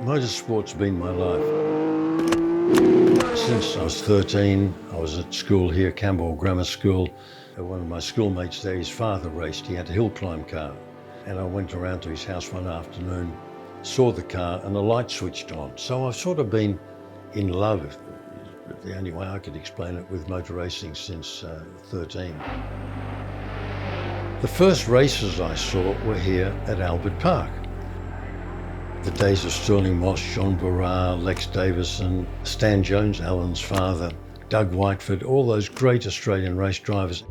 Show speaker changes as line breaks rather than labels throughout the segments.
Motorsport's been my life. Since I was 13, I was at school here, Campbell Grammar School. One of my schoolmates there, his father raced. He had a hill climb car. And I went around to his house one afternoon, saw the car and the light switched on. So I've sort of been in love, the only way I could explain it, with motor racing since 13. The first races I saw were here at Albert Park. The days of Sterling Moss, John Barra, Lex Davison, Stan Jones, Alan's father, Doug Whiteford, all those great Australian race drivers.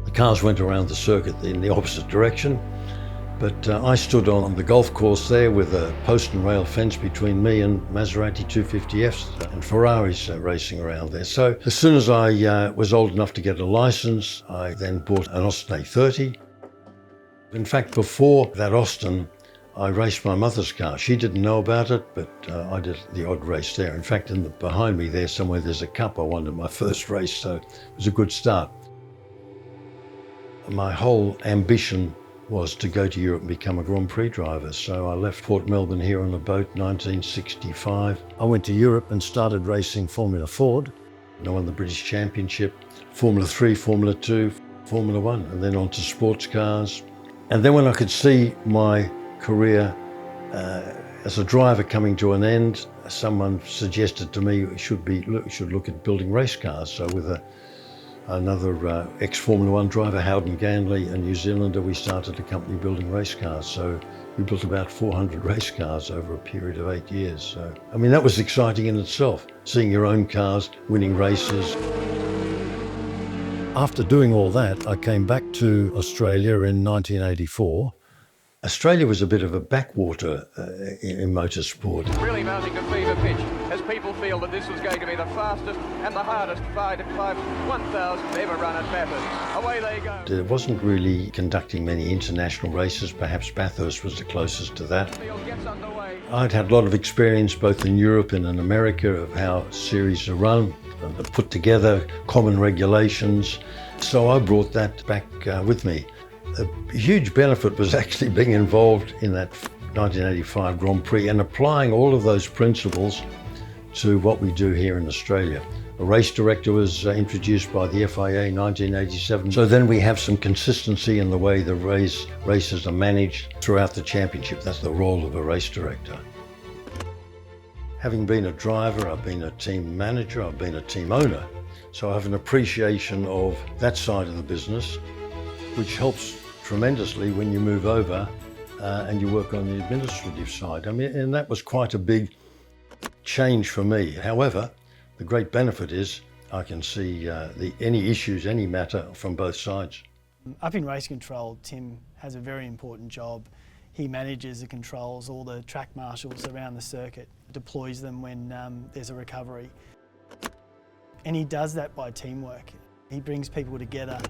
The cars went around the circuit in the opposite direction, but I stood on the golf course there with a post and rail fence between me and Maserati 250Fs and Ferraris racing around there. So as soon as I was old enough to get a license, I then bought an Austin A30. In fact, before that Austin, I raced my mother's car. She didn't know about it, but I did the odd race there. In fact, behind me there somewhere, there's a cup I won in my first race, so it was a good start. My whole ambition was to go to Europe and become a Grand Prix driver. So I left Port Melbourne here on a boat in 1965. I went to Europe and started racing Formula Ford. I won the British Championship, Formula 3, Formula 2, Formula 1, and then on to sports cars. And then when I could see my career as a driver coming to an end, someone suggested to me you should look at building race cars. So with another ex-Formula 1 driver, Howden Ganley, a New Zealander, we started a company building race cars. So we built about 400 race cars over a period of 8 years. So, I mean, that was exciting in itself, seeing your own cars, winning races. After doing all that, I came back to Australia in 1984. Australia was a bit of a backwater in motorsport.
Really mounting to fever pitch as people feel that this was going to be the fastest and the hardest 1,000 ever run at Bathurst. Away they go.
There wasn't really conducting many international races. Perhaps Bathurst was the closest to that. I'd had a lot of experience both in Europe and in America of how series are run, put together, common regulations. So I brought that back with me. A huge benefit was actually being involved in that 1985 Grand Prix and applying all of those principles to what we do here in Australia. A race director was introduced by the FIA in 1987. So then we have some consistency in the way the races are managed throughout the championship. That's the role of a race director. Having been a driver, I've been a team manager, I've been a team owner. So I have an appreciation of that side of the business, which helps tremendously when you move over and you work on the administrative side. I mean, and that was quite a big change for me. However, the great benefit is I can see any issues, any matter from both sides.
Up in race control, Tim has a very important job. He manages and controls all the track marshals around the circuit, deploys them when there's a recovery. And he does that by teamwork. He brings people together.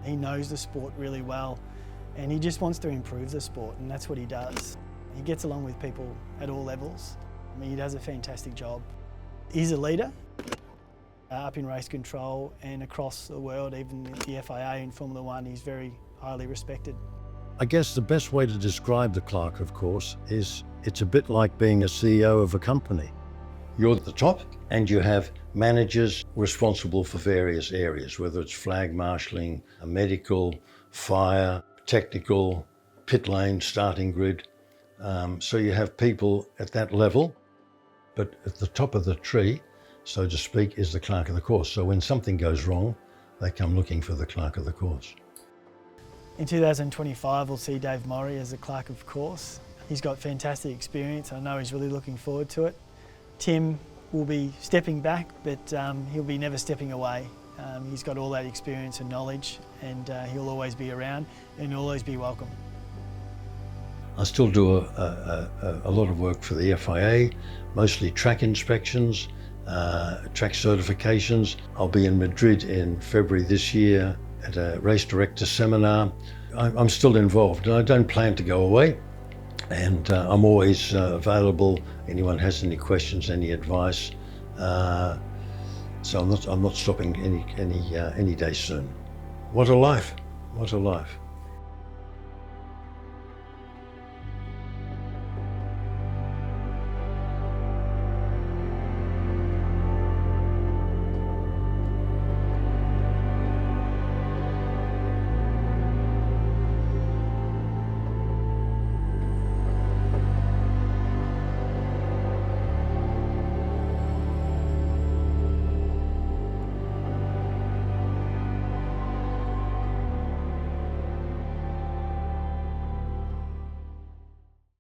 He knows the sport really well and he just wants to improve the sport, and that's what he does. He gets along with people at all levels. I mean, he does a fantastic job. He's a leader up in race control and across the world, even the FIA in Formula 1, he's very highly respected.
I guess the best way to describe the Clerk of Course is it's a bit like being a CEO of a company. You're at the top and you have managers responsible for various areas, whether it's flag marshalling, medical, fire, technical, pit lane, starting grid. So you have people at that level, but at the top of the tree, so to speak, is the Clerk of the Course. So when something goes wrong, they come looking for the Clerk of the Course.
In 2025, we'll see Dave Murray as the Clerk of Course. He's got fantastic experience. I know he's really looking forward to it. Tim will be stepping back, but he'll be never stepping away. He's got all that experience and knowledge, and he'll always be around and he'll always be welcome.
I still do a lot of work for the FIA, mostly track inspections, track certifications. I'll be in Madrid in February this year at a race director seminar. I'm still involved and I don't plan to go away. And I'm always available. Anyone has any questions, any advice. So I'm not stopping any day soon. What a life! What a life!